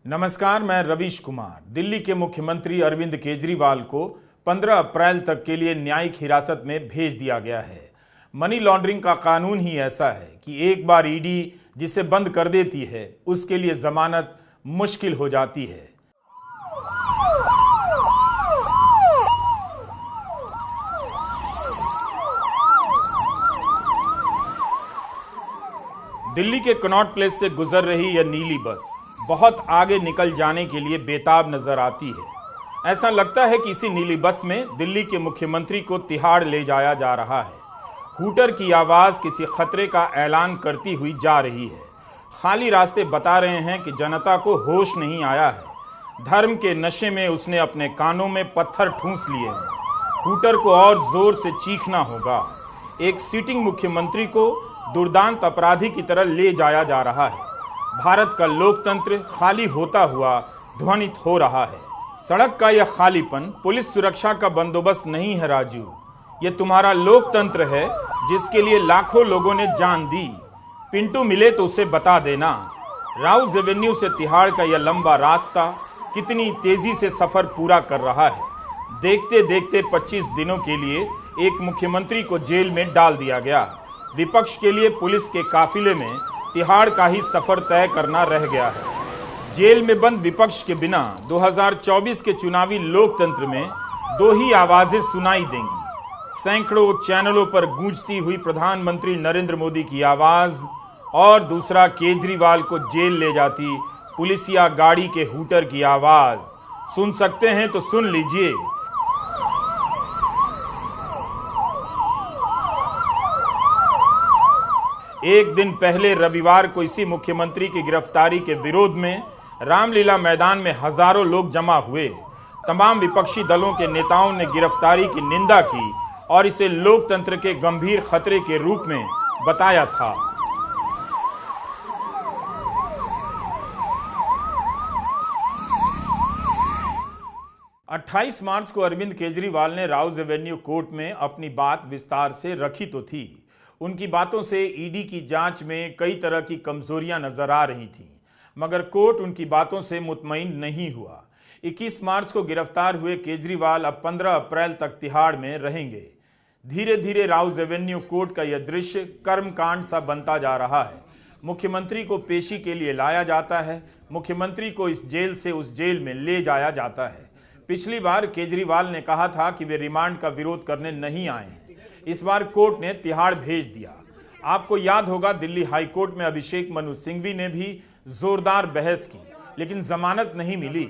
नमस्कार, मैं रवीश कुमार। दिल्ली के मुख्यमंत्री अरविंद केजरीवाल को 15 अप्रैल तक के लिए न्यायिक हिरासत में भेज दिया गया है। मनी लॉन्ड्रिंग का कानून ही ऐसा है कि एक बार ईडी जिसे बंद कर देती है उसके लिए जमानत मुश्किल हो जाती है। दिल्ली के कनॉट प्लेस से गुजर रही यह नीली बस बहुत आगे निकल जाने के लिए बेताब नजर आती है। ऐसा लगता है कि इसी नीली बस में दिल्ली के मुख्यमंत्री को तिहाड़ ले जाया जा रहा है। हूटर की आवाज किसी खतरे का ऐलान करती हुई जा रही है। खाली रास्ते बता रहे हैं कि जनता को होश नहीं आया है। धर्म के नशे में उसने अपने कानों में पत्थर ठूंस लिए हैं। हूटर को और जोर से चीखना होगा। एक सिटिंग मुख्यमंत्री को दुर्दांत अपराधी की तरह ले जाया जा रहा है। भारत का लोकतंत्र खाली होता हुआ ध्वनित हो रहा है। सड़क का यह खालीपन पुलिस सुरक्षा का बंदोबस्त नहीं है राजू, ये तुम्हारा लोकतंत्र है जिसके लिए लाखों लोगों ने जान दी। पिंटू मिले तो उसे बता देना। राउज एवेन्यू से तिहाड़ का यह लंबा रास्ता कितनी तेजी से सफर पूरा कर रहा है। देखते देखते 25 दिनों के लिए एक मुख्यमंत्री को जेल में डाल दिया गया। विपक्ष के लिए पुलिस के काफिले में तिहाड़ का ही सफर तय करना रह गया है। जेल में बंद विपक्ष के बिना 2024 के चुनावी लोकतंत्र में दो ही आवाजें सुनाई देंगी। सैकड़ों चैनलों पर गूंजती हुई प्रधानमंत्री नरेंद्र मोदी की आवाज और दूसरा केजरीवाल को जेल ले जाती पुलिसिया गाड़ी के हूटर की आवाज। सुन सकते हैं तो सुन लीजिए। एक दिन पहले रविवार को इसी मुख्यमंत्री की गिरफ्तारी के विरोध में रामलीला मैदान में हजारों लोग जमा हुए। तमाम विपक्षी दलों के नेताओं ने गिरफ्तारी की निंदा की और इसे लोकतंत्र के गंभीर खतरे के रूप में बताया था। अट्ठाईस मार्च को अरविंद केजरीवाल ने राउज एवेन्यू कोर्ट में अपनी बात विस्तार से रखी तो थी। उनकी बातों से ईडी की जांच में कई तरह की कमजोरियां नजर आ रही थीं, मगर कोर्ट उनकी बातों से मुतमईन नहीं हुआ। 21 मार्च को गिरफ्तार हुए केजरीवाल अब 15 अप्रैल तक तिहाड़ में रहेंगे। धीरे धीरे राउज एवेन्यू कोर्ट का यह दृश्य कर्मकांड सा बनता जा रहा है। मुख्यमंत्री को पेशी के लिए लाया जाता है, मुख्यमंत्री को इस जेल से उस जेल में ले जाया जाता है। पिछली बार केजरीवाल ने कहा था कि वे रिमांड का विरोध करने नहीं आए हैं। इस बार कोर्ट ने तिहाड़ भेज दिया। आपको याद होगा, दिल्ली हाई कोर्ट में अभिषेक मनु सिंघवी ने भी जोरदार बहस की, लेकिन जमानत नहीं मिली।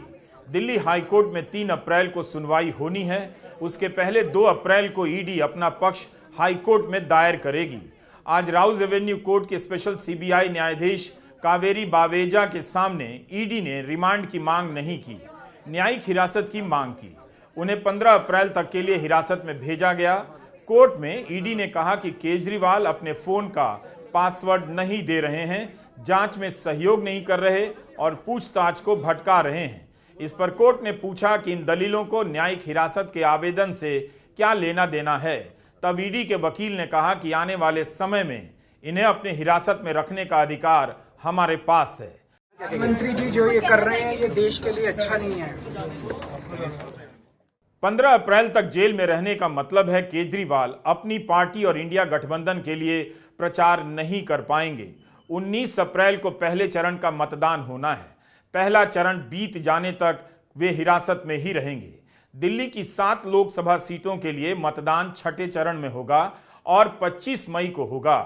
दिल्ली हाई कोर्ट में 3 अप्रैल को सुनवाई होनी है। उसके पहले 2 अप्रैल को ईडी अपना पक्ष हाई कोर्ट में दायर करेगी। आज राउज एवेन्यू कोर्ट के स्पेशल सीबीआई न्यायाधीश कावेरी बावेजा के सामने ईडी ने रिमांड की मांग नहीं की, न्यायिक हिरासत की मांग की। उन्हें 15 अप्रैल तक के लिए हिरासत में भेजा गया। कोर्ट में ईडी ने कहा कि केजरीवाल अपने फोन का पासवर्ड नहीं दे रहे हैं, जांच में सहयोग नहीं कर रहे और पूछताछ को भटका रहे हैं। इस पर कोर्ट ने पूछा कि इन दलीलों को न्यायिक हिरासत के आवेदन से क्या लेना देना है। तब ईडी के वकील ने कहा कि आने वाले समय में इन्हें अपने हिरासत में रखने का अधिकार हमारे पास है। मंत्री जी जो ये कर रहे हैं ये देश के लिए अच्छा नहीं है। 15 अप्रैल तक जेल में रहने का मतलब है केजरीवाल अपनी पार्टी और इंडिया गठबंधन के लिए प्रचार नहीं कर पाएंगे। 19 अप्रैल को पहले चरण का मतदान होना है। पहला चरण बीत जाने तक वे हिरासत में ही रहेंगे। दिल्ली की 7 लोकसभा सीटों के लिए मतदान छठे चरण में होगा और 25 मई को होगा।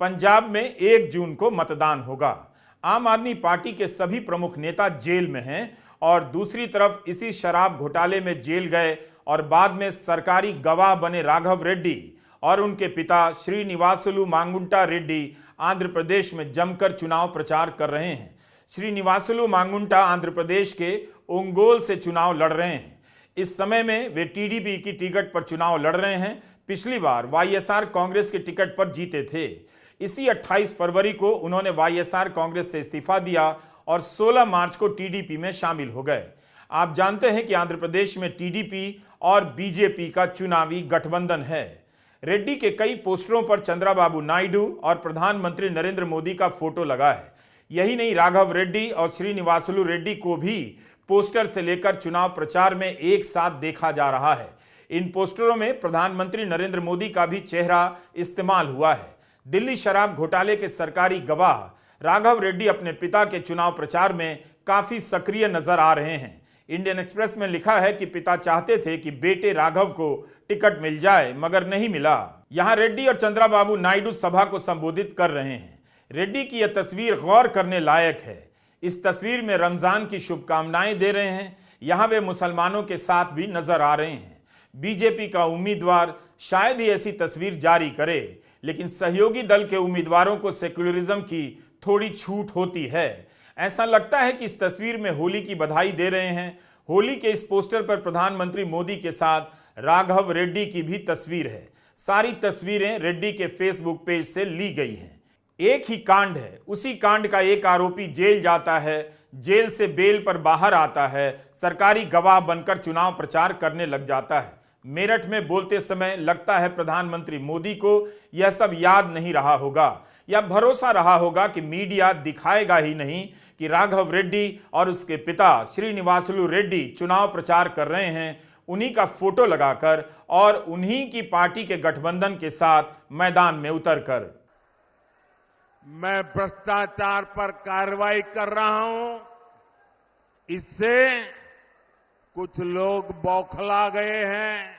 पंजाब में 1 जून को मतदान होगा। आम आदमी पार्टी के सभी प्रमुख नेता जेल में हैं और दूसरी तरफ इसी शराब घोटाले में जेल गए और बाद में सरकारी गवाह बने राघव रेड्डी और उनके पिता श्रीनिवासुलु मांगुंटा रेड्डी आंध्र प्रदेश में जमकर चुनाव प्रचार कर रहे हैं। श्रीनिवासुलु मांगुंटा आंध्र प्रदेश के ओंगोल से चुनाव लड़ रहे हैं। इस समय में वे टीडीपी की टिकट पर चुनाव लड़ रहे हैं। पिछली बार वाईएसआर कांग्रेस के टिकट पर जीते थे। इसी 28 फरवरी को उन्होंने वाईएसआर कांग्रेस से इस्तीफा दिया और 16 मार्च को टीडीपी में शामिल हो गए। आप जानते हैं कि आंध्र प्रदेश में टीडीपी और बीजेपी का चुनावी गठबंधन है। रेड्डी के कई पोस्टरों पर चंद्रबाबू नायडू और प्रधानमंत्री नरेंद्र मोदी का फोटो लगा है। यही नहीं, राघव रेड्डी और श्रीनिवासलू रेड्डी को भी पोस्टर से लेकर चुनाव प्रचार में एक साथ देखा जा रहा है। इन पोस्टरों में प्रधानमंत्री नरेंद्र मोदी का भी चेहरा इस्तेमाल हुआ है। दिल्ली शराब घोटाले के सरकारी गवाह राघव रेड्डी अपने पिता के चुनाव प्रचार में काफी सक्रिय नजर आ रहे हैं। इंडियन एक्सप्रेस में लिखा है कि पिता चाहते थे कि बेटे राघव को टिकट मिल जाए, मगर नहीं मिला। यहां रेड्डी और चंद्राबाबू नायडू सभा को संबोधित कर रहे हैं। रेड्डी की यह तस्वीर गौर करने लायक है। इस तस्वीर में रमजान की शुभकामनाएं दे रहे हैं। यहां वे मुसलमानों के साथ भी नजर आ रहे हैं। बीजेपी का उम्मीदवार शायद ही ऐसी तस्वीर जारी करे, लेकिन सहयोगी दल के उम्मीदवारों को सेक्युलरिज्म की थोड़ी छूट होती है। ऐसा लगता है कि इस तस्वीर में होली की बधाई दे रहे हैं। होली के इस पोस्टर पर प्रधानमंत्री मोदी के साथ राघव रेड्डी की भी तस्वीर है। सारी तस्वीरें रेड्डी के फेसबुक पेज से ली गई हैं। एक ही कांड है, उसी कांड का एक आरोपी जेल जाता है, जेल से बेल पर बाहर आता है, सरकारी गवाह बनकर चुनाव प्रचार करने लग जाता है। मेरठ में बोलते समय लगता है प्रधानमंत्री मोदी को यह सब याद नहीं रहा होगा, या भरोसा रहा होगा कि मीडिया दिखाएगा ही नहीं कि राघव रेड्डी और उसके पिता श्रीनिवासलू रेड्डी चुनाव प्रचार कर रहे हैं, उन्हीं का फोटो लगाकर और उन्हीं की पार्टी के गठबंधन के साथ मैदान में उतरकर। मैं भ्रष्टाचार पर कार्रवाई कर रहा हूं, इससे कुछ लोग बौखला गए हैं।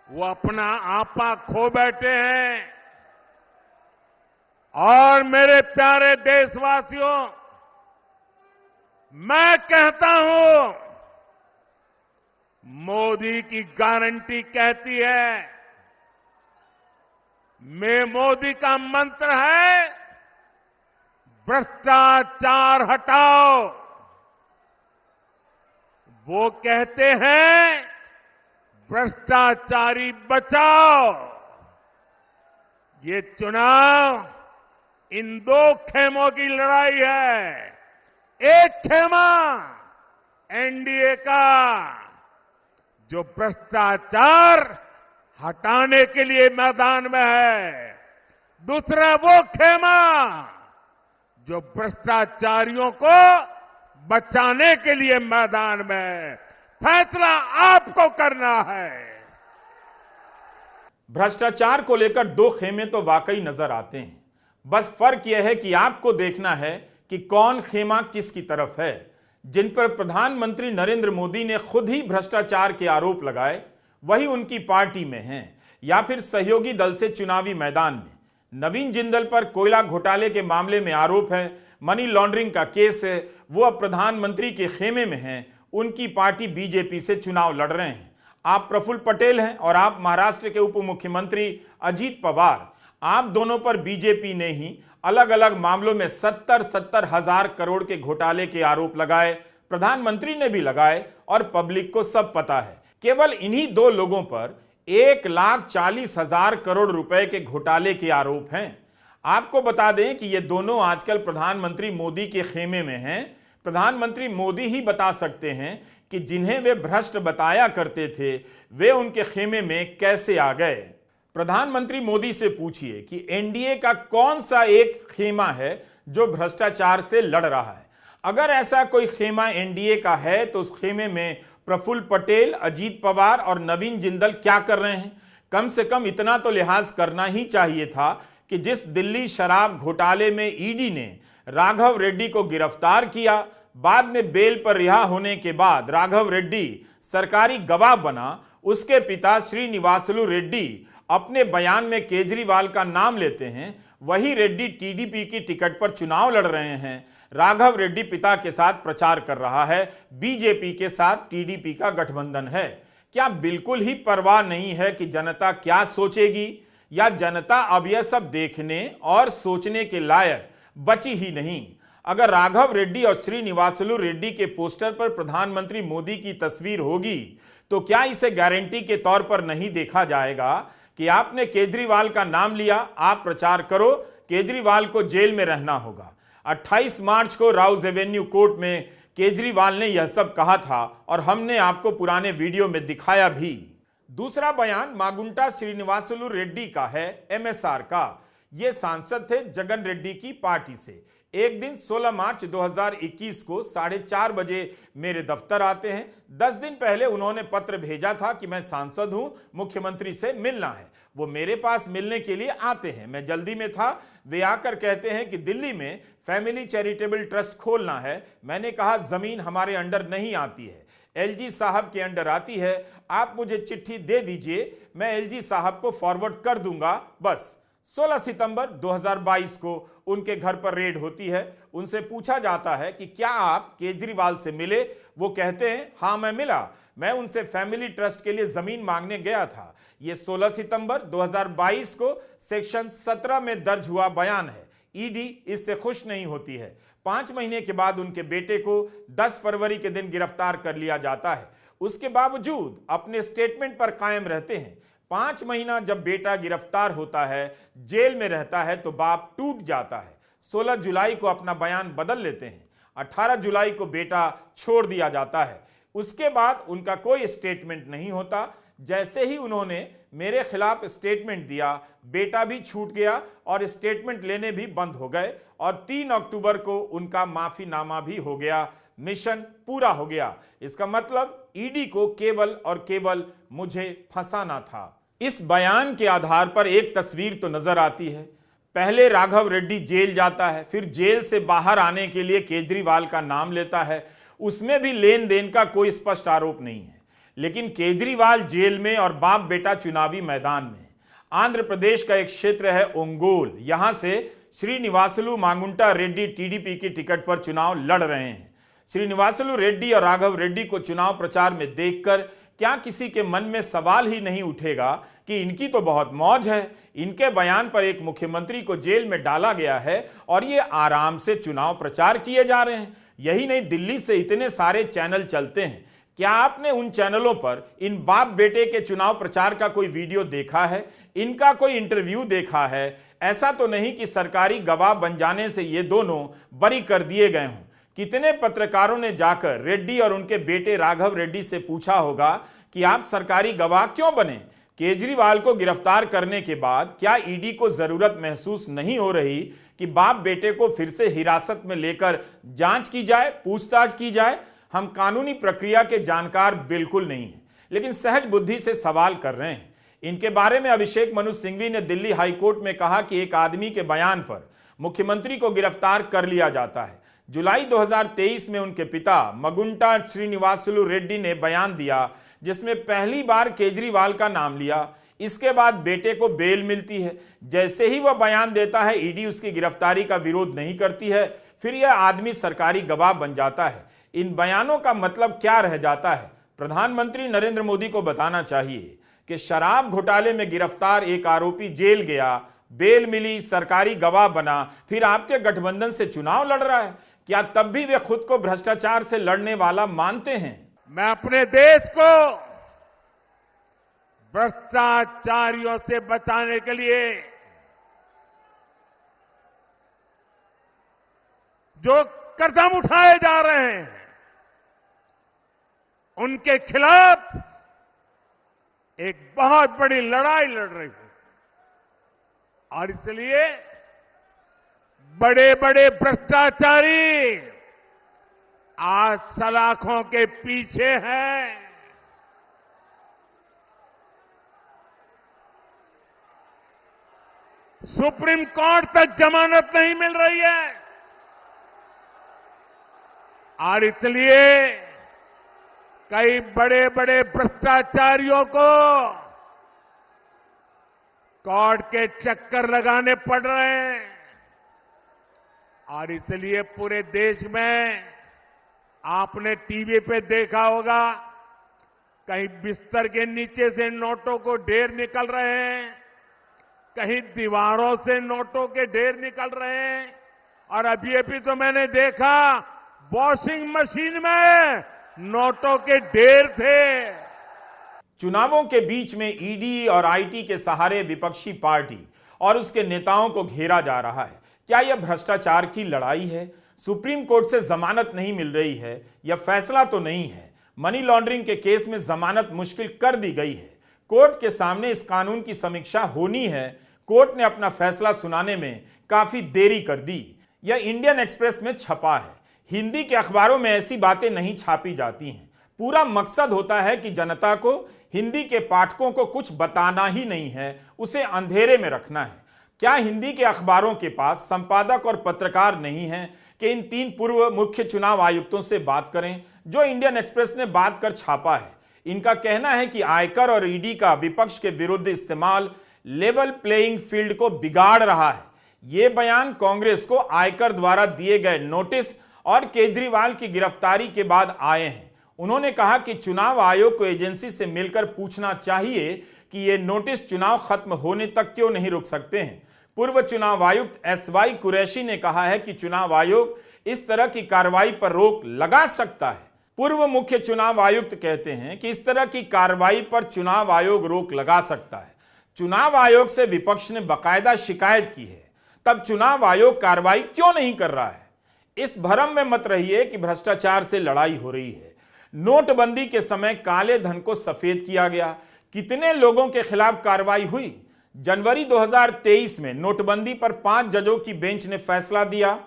वो अपना आपा खो बैठे हैं। और मेरे प्यारे देशवासियों, मैं कहता हूं, मोदी की गारंटी कहती है, मोदी का मंत्र है, भ्रष्टाचार हटाओ। वो कहते हैं, भ्रष्टाचारी बचाओ। ये चुनाव इन दो खेमों की लड़ाई है। एक खेमा एनडीए का, जो भ्रष्टाचार हटाने के लिए मैदान में है। दूसरा वो खेमा जो भ्रष्टाचारियों को बचाने के लिए मैदान में है। फैसला आपको करना है। भ्रष्टाचार को लेकर दो खेमे तो वाकई नजर आते हैं, बस फर्क यह है कि आपको देखना है कि कौन खेमा किसकी तरफ है। जिन पर प्रधानमंत्री नरेंद्र मोदी ने खुद ही भ्रष्टाचार के आरोप लगाए, वही उनकी पार्टी में हैं, या फिर सहयोगी दल से चुनावी मैदान में। नवीन जिंदल पर कोयला घोटाले के मामले में आरोप है, मनी लॉन्ड्रिंग का केस है, वो अब प्रधानमंत्री के खेमे में हैं, उनकी पार्टी बीजेपी से चुनाव लड़ रहे हैं। आप प्रफुल्ल पटेल हैं और आप महाराष्ट्र के उप मुख्यमंत्री अजीत पवार। आप दोनों पर बीजेपी ने ही अलग अलग मामलों में 70 हजार करोड़ के घोटाले के आरोप लगाए, प्रधानमंत्री ने भी लगाए और पब्लिक को सब पता है। केवल इन्हीं दो लोगों पर 1,40,000 करोड़ रुपए के घोटाले के आरोप हैं। आपको बता दें कि ये दोनों आजकल प्रधानमंत्री मोदी के खेमे में हैं। प्रधानमंत्री मोदी ही बता सकते हैं कि जिन्हें वे भ्रष्ट बताया करते थे, वे उनके खेमे में कैसे आ गए। प्रधानमंत्री मोदी से पूछिए कि एनडीए का कौन सा एक खेमा है जो भ्रष्टाचार से लड़ रहा है। अगर ऐसा कोई खेमा एनडीए का है तो उस खेमे में प्रफुल्ल पटेल, अजीत पवार और नवीन जिंदल क्या कर रहे हैं? कम से कम इतना तो लिहाज करना ही चाहिए था कि जिस दिल्ली शराब घोटाले में ईडी ने राघव रेड्डी को गिरफ्तार किया, बाद में बेल पर रिहा होने के बाद राघव रेड्डी सरकारी गवाह बना, उसके पिता श्रीनिवासलू रेड्डी अपने बयान में केजरीवाल का नाम लेते हैं। वही रेड्डी टीडीपी की टिकट पर चुनाव लड़ रहे हैं। राघव रेड्डी पिता के साथ प्रचार कर रहा है, बीजेपी के साथ टीडीपी का गठबंधन है। क्या बिल्कुल ही परवाह नहीं है कि जनता क्या सोचेगी, या जनता अब यह सब देखने और सोचने के लायक बची ही नहीं? अगर राघव रेड्डी और श्रीनिवासलू रेड्डी के पोस्टर पर प्रधानमंत्री मोदी की तस्वीर होगी, तो क्या इसे गारंटी के तौर पर नहीं देखा जाएगा कि आपने केजरीवाल का नाम लिया, आप प्रचार करो, केजरीवाल को जेल में रहना होगा? 28 मार्च को राउज एवेन्यू कोर्ट में केजरीवाल ने यह सब कहा था और हमने आपको पुराने वीडियो में दिखाया भी। दूसरा बयान मागुंटा श्रीनिवासुलु रेड्डी का है, एमएसआर का। ये सांसद थे जगन रेड्डी की पार्टी से। एक दिन 16 मार्च 2021 को 4:30 बजे मेरे दफ्तर आते हैं। 10 दिन पहले उन्होंने पत्र भेजा था कि मैं सांसद हूं, मुख्यमंत्री से मिलना है। वो मेरे पास मिलने के लिए आते हैं। मैं जल्दी में था। वे आकर कहते हैं कि दिल्ली में फैमिली चैरिटेबल ट्रस्ट खोलना है। मैंने कहा जमीन हमारे अंडर नहीं आती है, एलजी साहब के अंडर आती है। आप मुझे चिट्ठी दे दीजिए, मैं एलजी साहब को फॉरवर्ड कर दूंगा बस। 16 सितंबर 2022 को उनके घर पर रेड होती है। उनसे पूछा जाता है कि क्या आप केजरीवाल से मिले? वो कहते हैं हां मैं मिला, मैं उनसे फैमिली ट्रस्ट के लिए जमीन मांगने गया था। यह 16 सितंबर 2022 को सेक्शन 17 में दर्ज हुआ बयान है। ईडी इससे खुश नहीं होती है। 5 महीने के बाद उनके बेटे को 10 फरवरी के दिन गिरफ्तार कर लिया जाता है। उसके बावजूद अपने स्टेटमेंट पर कायम रहते हैं। 5 महीना जब बेटा गिरफ्तार होता है, जेल में रहता है, तो बाप टूट जाता है। 16 जुलाई को अपना बयान बदल लेते हैं। 18 जुलाई को बेटा छोड़ दिया जाता है। उसके बाद उनका कोई स्टेटमेंट नहीं होता। जैसे ही उन्होंने मेरे खिलाफ स्टेटमेंट दिया, बेटा भी छूट गया और स्टेटमेंट लेने भी बंद हो गए। और 3 अक्टूबर को उनका माफीनामा भी हो गया। मिशन पूरा हो गया। इसका मतलब ईडी को केवल और केवल मुझे फंसाना था। इस बयान के आधार पर एक तस्वीर तो नजर आती है। पहले राघव रेड्डी जेल जाता है, फिर जेल से बाहर आने के लिए केजरीवाल का नाम लेता है। उसमें भी लेन देन का कोई स्पष्ट आरोप नहीं है। लेकिन केजरीवाल जेल में और बाप बेटा चुनावी मैदान में। आंध्र प्रदेश का एक क्षेत्र है ओंगोल, यहां से श्रीनिवासुलु मांगुंटा रेड्डी टीडीपी की टिकट पर चुनाव लड़ रहे हैं। श्रीनिवासुलु रेड्डी और राघव रेड्डी को चुनाव प्रचार में देखकर क्या किसी के मन में सवाल ही नहीं उठेगा कि इनकी तो बहुत मौज है। इनके बयान पर एक मुख्यमंत्री को जेल में डाला गया है और ये आराम से चुनाव प्रचार किए जा रहे हैं। यही नहीं, दिल्ली से इतने सारे चैनल चलते हैं। क्या आपने उन चैनलों पर इन बाप बेटे के चुनाव प्रचार का कोई वीडियो देखा है? इनका कोई इंटरव्यू देखा है? ऐसा तो नहीं कि सरकारी गवाह बन जाने से ये दोनों बरी कर दिए गए हों। कितने पत्रकारों ने जाकर रेड्डी और उनके बेटे राघव रेड्डी से पूछा होगा कि आप सरकारी गवाह क्यों बने? केजरीवाल को गिरफ्तार करने के बाद क्या ईडी को जरूरत महसूस नहीं हो रही कि बाप बेटे को फिर से हिरासत में लेकर जांच की जाए, पूछताछ की जाए? हम कानूनी प्रक्रिया के जानकार बिल्कुल नहीं हैं, लेकिन सहज बुद्धि से सवाल कर रहे हैं। इनके बारे में अभिषेक मनु सिंघवी ने दिल्ली हाईकोर्ट में कहा कि एक आदमी के बयान पर मुख्यमंत्री को गिरफ्तार कर लिया जाता है। जुलाई 2023 में उनके पिता मगुंटा श्रीनिवासुलु रेड्डी ने बयान दिया जिसमें पहली बार केजरीवाल का नाम लिया। इसके बाद बेटे को बेल मिलती है। जैसे ही वह बयान देता है, ईडी उसकी गिरफ्तारी का विरोध नहीं करती है। फिर यह आदमी सरकारी गवाह बन जाता है। इन बयानों का मतलब क्या रह जाता है? प्रधानमंत्री नरेंद्र मोदी को बताना चाहिए कि शराब घोटाले में गिरफ्तार एक आरोपी जेल गया, बेल मिली, सरकारी गवाह बना, फिर आपके गठबंधन से चुनाव लड़ रहा है। क्या तब भी वे खुद को भ्रष्टाचार से लड़ने वाला मानते हैं? मैं अपने देश को भ्रष्टाचारियों से बचाने के लिए जो कदम उठाए जा रहे हैं उनके खिलाफ एक बहुत बड़ी लड़ाई लड़ रही हूं। और इसलिए बड़े बड़े भ्रष्टाचारी आज सलाखों के पीछे हैं। सुप्रीम कोर्ट तक जमानत नहीं मिल रही है और इसलिए कई बड़े बड़े भ्रष्टाचारियों को कोर्ट के चक्कर लगाने पड़ रहे हैं। और इसलिए पूरे देश में आपने टीवी पे देखा होगा, कहीं बिस्तर के नीचे से नोटों को ढेर निकल रहे हैं, कहीं दीवारों से नोटों के ढेर निकल रहे हैं। और अभी तो मैंने देखा वॉशिंग मशीन में नोटों के ढेर थे। चुनावों के बीच में ईडी और आईटी के सहारे विपक्षी पार्टी और उसके नेताओं को घेरा जा रहा है। क्या यह भ्रष्टाचार की लड़ाई है? सुप्रीम कोर्ट से जमानत नहीं मिल रही है, यह फैसला तो नहीं है। मनी लॉन्ड्रिंग के केस में जमानत मुश्किल कर दी गई है। कोर्ट के सामने इस कानून की समीक्षा होनी है। कोर्ट ने अपना फैसला सुनाने में काफी देरी कर दी। यह इंडियन एक्सप्रेस में छपा है। हिंदी के अखबारों में ऐसी बातें नहीं छापी जाती हैं। पूरा मकसद होता है कि जनता को, हिंदी के पाठकों को कुछ बताना ही नहीं है, उसे अंधेरे में रखना है। क्या हिंदी के अखबारों के पास संपादक और पत्रकार नहीं हैं कि इन 3 पूर्व मुख्य चुनाव आयुक्तों से बात करें, जो इंडियन एक्सप्रेस ने बात कर छापा है? इनका कहना है कि आयकर और ईडी का विपक्ष के विरुद्ध इस्तेमाल लेवल प्लेइंग फील्ड को बिगाड़ रहा है। यह बयान कांग्रेस को आयकर द्वारा दिए गए नोटिस और केजरीवाल की गिरफ्तारी के बाद आए हैं। उन्होंने कहा कि चुनाव आयोग को एजेंसी से मिलकर पूछना चाहिए कि ये नोटिस चुनाव खत्म होने तक क्यों नहीं रुक सकते हैं। पूर्व चुनाव आयुक्त SY कुरैशी ने कहा है कि चुनाव आयोग इस तरह की कार्रवाई पर रोक लगा सकता है। पूर्व मुख्य चुनाव आयुक्त कहते हैं कि इस तरह की कार्रवाई पर चुनाव आयोग रोक लगा सकता है। चुनाव आयोग से विपक्ष ने बाकायदा शिकायत की है, तब चुनाव आयोग कार्रवाई क्यों नहीं कर रहा है? इस भ्रम में मत रहिए कि भ्रष्टाचार से लड़ाई हो रही है। नोटबंदी के समय काले धन को सफेद किया गया। कितने लोगों के खिलाफ कार्रवाई हुई? जनवरी 2023 में नोटबंदी पर 5 जजों की बेंच ने फैसला दिया।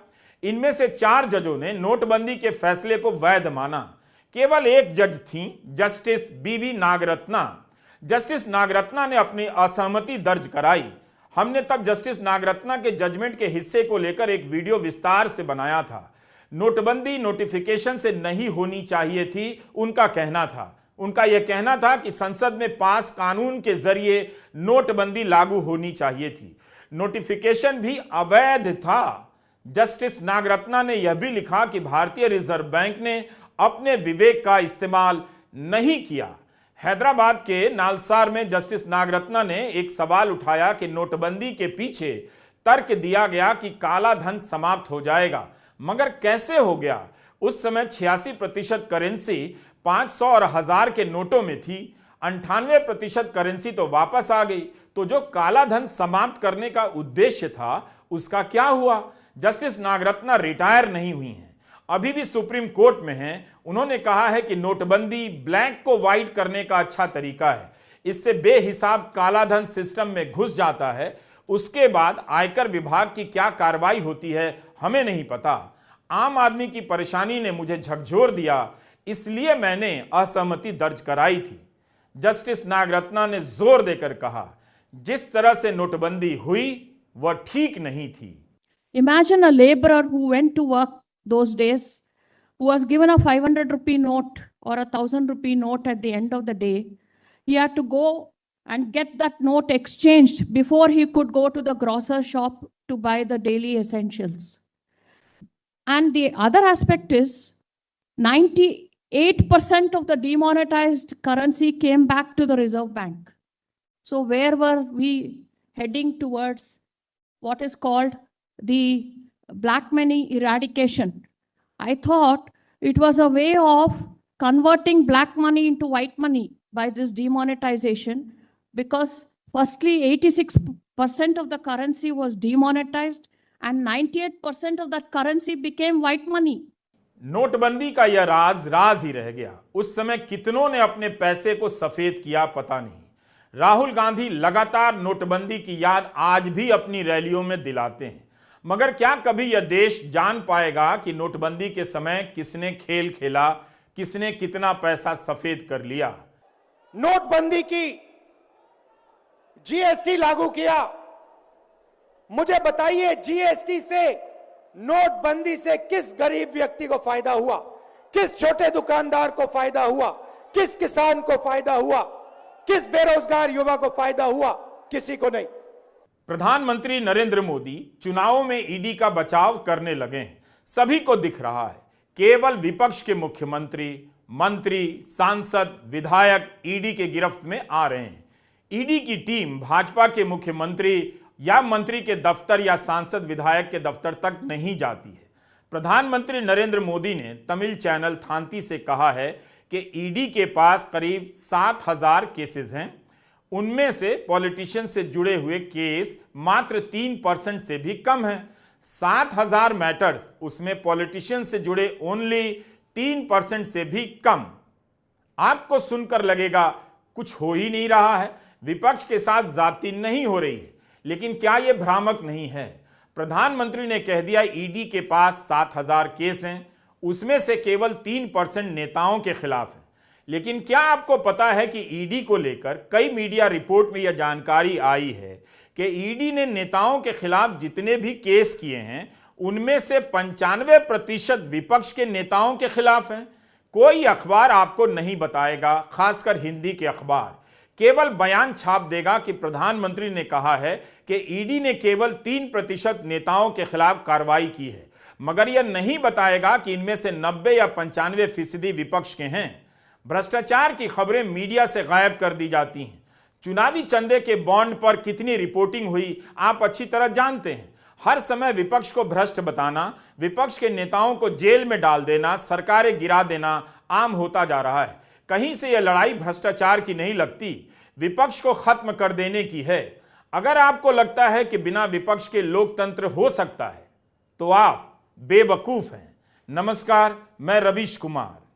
इनमें से 4 जजों ने नोटबंदी के फैसले को वैध माना। केवल एक जज थी, justice BV Nagarathna. Justice Nagarathna ने अपनी असहमति दर्ज कराई। हमने तब जस्टिस नागरत्ना के जजमेंट के हिस्से को लेकर एक वीडियो विस्तार से बनाया था। नोटबंदी नोटिफिकेशन से नहीं होनी चाहिए थी, उनका कहना था। उनका यह कहना था कि संसद में पास कानून के जरिए नोटबंदी लागू होनी चाहिए थी। नोटिफिकेशन भी अवैध था। जस्टिस नागरत्ना ने यह भी लिखा कि भारतीय रिजर्व बैंक ने अपने विवेक का इस्तेमाल नहीं किया। हैदराबाद के नालसार में जस्टिस नागरत्ना ने एक सवाल उठाया कि नोटबंदी के पीछे तर्क दिया गया कि काला धन समाप्त हो जाएगा, मगर कैसे हो गया? उस समय 86% करेंसी 500 और 1000 के नोटों में थी। 98% करेंसी तो वापस आ गई। तो जो काला धन समाप्त करने का उद्देश्य था, उसका क्या हुआ? जस्टिस नागरत्ना रिटायर नहीं हुई हैं, अभी भी सुप्रीम कोर्ट में हैं। उन्होंने कहा है कि नोटबंदी ब्लैक को व्हाइट करने का अच्छा तरीका है। इससे बेहिसाब काला धन सिस्टम में घुस जाता है। उसके बाद आयकर विभाग की क्या कार्रवाई होती है हमें नहीं पता। आम आदमी की परेशानी ने मुझे झकझोर दिया, इसलिए मैंने असहमति दर्ज कराई थी। जस्टिस नागरत्ना ने जोर देकर कहा, जिस तरह से नोटबंदी हुई वह ठीक नहीं थी। Imagine a laborer who went to work those days, who was given a 500 rupee note or a 1000 rupee note at the end of the day. He had to go and get that note exchanged before he could go to the grocer shop to buy the daily essentials. And the other aspect is 98% of the demonetized currency came back to the Reserve Bank. So where were we heading towards what is called the black money eradication? I thought it was a way of converting black money into white money by this demonetization, because firstly 86% of the currency was demonetized and 98% of that currency became white money. नोटबंदी का यह राज ही रह गया। उस समय कितनों ने अपने पैसे को सफेद किया पता नहीं। राहुल गांधी लगातार नोटबंदी की याद आज भी अपनी रैलियों में दिलाते हैं, मगर क्या कभी यह देश जान पाएगा कि नोटबंदी के समय किसने खेल खेला, किसने कितना पैसा सफेद कर लिया? नोटबंदी की, GST लागू किया। मुझे बताइए, GST से, नोटबंदी से किस गरीब व्यक्ति को फायदा हुआ? किस छोटे दुकानदार को फायदा हुआ? किस किसान को फायदा हुआ? किस बेरोजगार युवा को फायदा हुआ? किसी को नहीं। प्रधानमंत्री नरेंद्र मोदी चुनावों में ईडी का बचाव करने लगे हैं। सभी को दिख रहा है। केवल विपक्ष के मुख्यमंत्री, मंत्री, सांसद, विधायक ईडी के गिरफ्त में आ रहे हैं। ईडी की टीम भाजपा के मुख्यमंत्री या मंत्री के दफ्तर या सांसद विधायक के दफ्तर तक नहीं जाती है। प्रधानमंत्री नरेंद्र मोदी ने तमिल चैनल थांती से कहा है कि ईडी के पास करीब 7000 केसेस हैं। उनमें से पॉलिटिशियन से जुड़े हुए केस मात्र 3% से भी कम है। 7000 मैटर्स, उसमें पॉलिटिशियन से जुड़े ओनली 3% से भी कम। आपको सुनकर लगेगा कुछ हो ही नहीं रहा है, विपक्ष के साथ जाती नहीं हो रही है। लेकिन क्या यह भ्रामक नहीं है? प्रधानमंत्री ने कह दिया ईडी के पास 7,000 केस हैं, उसमें से केवल 3% नेताओं के खिलाफ है। लेकिन क्या आपको पता है कि ईडी को लेकर कई मीडिया रिपोर्ट में यह जानकारी आई है कि ईडी ने नेताओं के खिलाफ जितने भी केस किए हैं उनमें से 95% विपक्ष के नेताओं के खिलाफ हैं। कोई अखबार आपको नहीं बताएगा, खासकर हिंदी के अखबार केवल बयान छाप देगा कि प्रधानमंत्री ने कहा है कि ईडी ने केवल 3% नेताओं के खिलाफ कार्रवाई की है, मगर यह नहीं बताएगा कि इनमें से 90 या 95% विपक्ष के हैं। भ्रष्टाचार की खबरें मीडिया से गायब कर दी जाती हैं। चुनावी चंदे के बॉन्ड पर कितनी रिपोर्टिंग हुई आप अच्छी तरह जानते हैं। हर समय विपक्ष को भ्रष्ट बताना, विपक्ष के नेताओं को जेल में डाल देना, सरकारें गिरा देना आम होता जा रहा है। कहीं से यह लड़ाई भ्रष्टाचार की नहीं लगती, विपक्ष को खत्म कर देने की है। अगर आपको लगता है कि बिना विपक्ष के लोकतंत्र हो सकता है तो आप बेवकूफ हैं। नमस्कार, मैं रवीश कुमार।